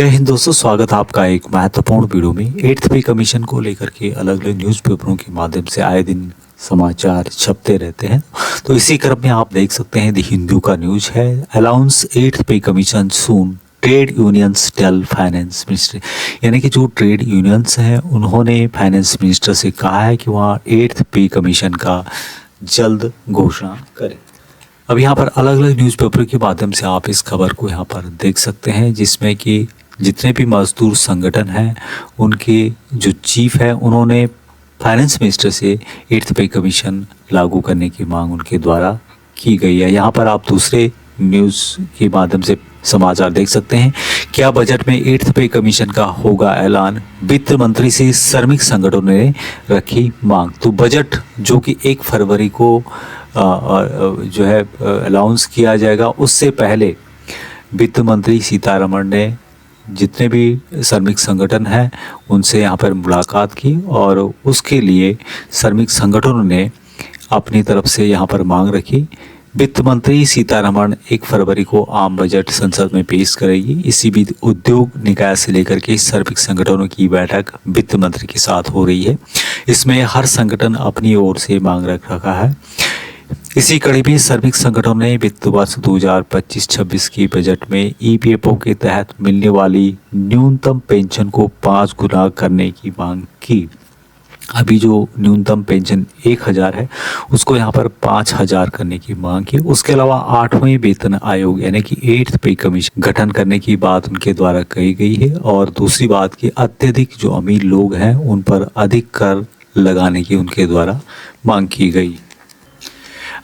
जय हिंद दोस्तों, स्वागत है आपका एक महत्वपूर्ण वीडियो में। 8th पे कमीशन को लेकर के अलग अलग न्यूज़पेपरों के माध्यम से आए दिन समाचार छपते रहते हैं। तो इसी क्रम में आप देख सकते हैं द हिंदू का न्यूज है, allowance 8th pay commission soon, trade unions tell finance minister. यानी कि जो ट्रेड यूनियंस हैं उन्होंने फाइनेंस मिनिस्टर से कहा है कि वहाँ 8th पे कमीशन का जल्द घोषणा करें। अब यहाँ पर अलग अलग न्यूज़पेपर के माध्यम से आप इस खबर को यहाँ पर देख सकते हैं, जिसमें कि जितने भी मजदूर संगठन हैं उनके जो चीफ है उन्होंने फाइनेंस मिनिस्टर से 8th पे कमीशन लागू करने की मांग उनके द्वारा की गई है। यहाँ पर आप दूसरे न्यूज़ के माध्यम से समाचार देख सकते हैं। क्या बजट में 8th पे कमीशन का होगा ऐलान, वित्त मंत्री से श्रमिक संगठनों ने रखी मांग। तो बजट जो कि 1 फरवरी को जो है अलाउंस किया जाएगा, उससे पहले वित्त मंत्री सीतारमण ने जितने भी श्रमिक संगठन हैं उनसे यहाँ पर मुलाकात की और उसके लिए श्रमिक संगठनों ने अपनी तरफ से यहाँ पर मांग रखी। वित्त मंत्री सीतारमण 1 फरवरी को आम बजट संसद में पेश करेगी। इसी बीच उद्योग निकाय से लेकर के श्रमिक संगठनों की बैठक वित्त मंत्री के साथ हो रही है। इसमें हर संगठन अपनी ओर से मांग रख रखा है। इसी कड़ी में श्रमिक संगठनों ने वित्त वर्ष 2025-26 की बजट में ईपीएफओ के तहत मिलने वाली न्यूनतम पेंशन को 5 गुना करने की मांग की। अभी जो न्यूनतम पेंशन 1000 है उसको यहाँ पर 5000 करने की मांग की। उसके अलावा 8वें वेतन आयोग यानी कि 8th पे कमीशन गठन करने की बात उनके द्वारा कही गई है। और दूसरी बात कि अत्यधिक जो अमीर लोग हैं उन पर अधिक कर लगाने की उनके द्वारा मांग की गई।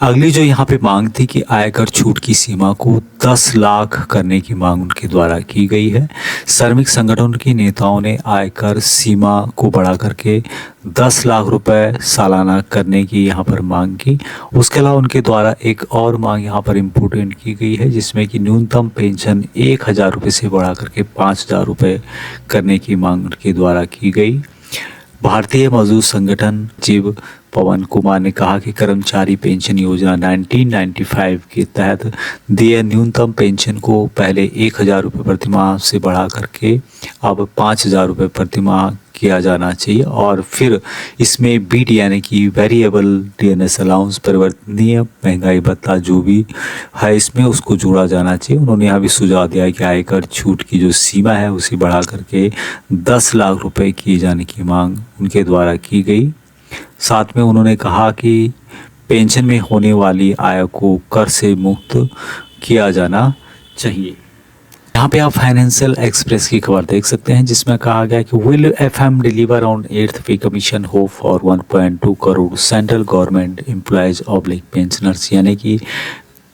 अगली जो यहाँ पे मांग थी कि आयकर छूट की सीमा को 10 लाख करने की मांग उनके द्वारा की गई है। श्रमिक संगठन के नेताओं ने आयकर सीमा को बढ़ा करके 10 लाख रुपए सालाना करने की यहाँ पर मांग की। उसके अलावा उनके द्वारा एक और मांग यहाँ पर इम्पोर्टेंट की गई है, जिसमें कि न्यूनतम पेंशन 1000 रुपये से बढ़ा करके 5000 रुपये करने की मांग उनके द्वारा की गई। भारतीय मजदूर संगठन सचिव पवन कुमार ने कहा कि कर्मचारी पेंशन योजना 1995 के तहत दिए न्यूनतम पेंशन को पहले 1000 रुपये प्रतिमाह से बढ़ा करके अब 5000 रुपये प्रतिमाह किया जाना चाहिए और फिर इसमें बीट यानी कि वेरिएबल डीएनएस अलाउंस, परिवर्तनीय महंगाई भत्ता जो भी है इसमें उसको जोड़ा जाना चाहिए। उन्होंने यहाँ भी सुझाव दिया कि आयकर छूट की जो सीमा है उसे बढ़ा करके 10 लाख रुपए किए जाने की मांग उनके द्वारा की गई। साथ में उन्होंने कहा कि पेंशन में होने वाली आय को कर से मुक्त किया जाना चाहिए। यहाँ पे आप फाइनेंशियल एक्सप्रेस की खबर देख सकते हैं, जिसमें कहा गया कि will FM deliver on 8th pay commission hope for 1.2 crore central government employees oblique pensioners. यानी कि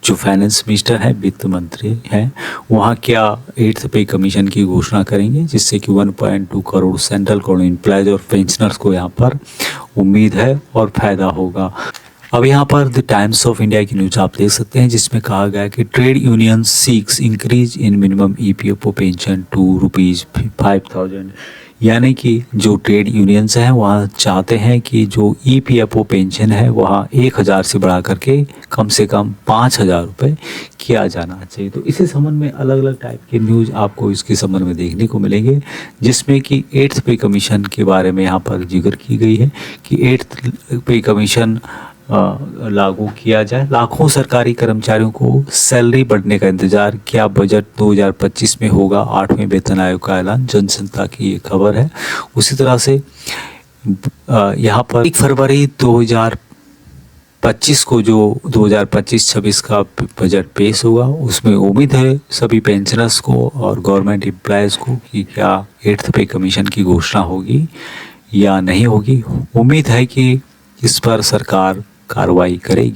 जो फाइनेंस मिनिस्टर है, वित्त मंत्री हैं, वहाँ क्या 8th पे कमीशन की घोषणा करेंगे, जिससे कि 1.2 करोड़ सेंट्रल गवर्नमेंट एम्प्लॉयज और पेंशनर्स को यहाँ पर उम्मीद है और फायदा होगा। अब यहाँ पर द टाइम्स ऑफ इंडिया की न्यूज आप देख सकते हैं, जिसमें कहा गया कि trade union seeks increase in minimum EPFO pension to ₹5000। यानी कि जो ट्रेड यूनियंस हैं वहाँ चाहते हैं कि जो ईपीएफओ पेंशन है वहाँ 1000 से बढ़ा करके कम से कम 5000 रुपये किया जाना चाहिए। तो इसी संबंध में अलग अलग टाइप के न्यूज़ आपको इसके संबंध में देखने को मिलेंगे, जिसमें कि 8th पे कमीशन के बारे में यहाँ पर जिक्र की गई है कि 8th पे कमीशन लागू किया जाए। लाखों सरकारी कर्मचारियों को सैलरी बढ़ने का इंतजार, क्या बजट 2025 में होगा, 8वें वेतन आयोग का ऐलान, जनसंता की ये खबर है। उसी तरह से यहाँ पर 1 फरवरी 2025 को जो 2025-26 का बजट पेश होगा, उसमें उम्मीद है सभी पेंशनर्स को और गवर्नमेंट एम्प्लॉयज़ को कि क्या 8th पे कमीशन की घोषणा होगी या नहीं होगी। उम्मीद है कि इस पर सरकार कार्रवाई करेगी।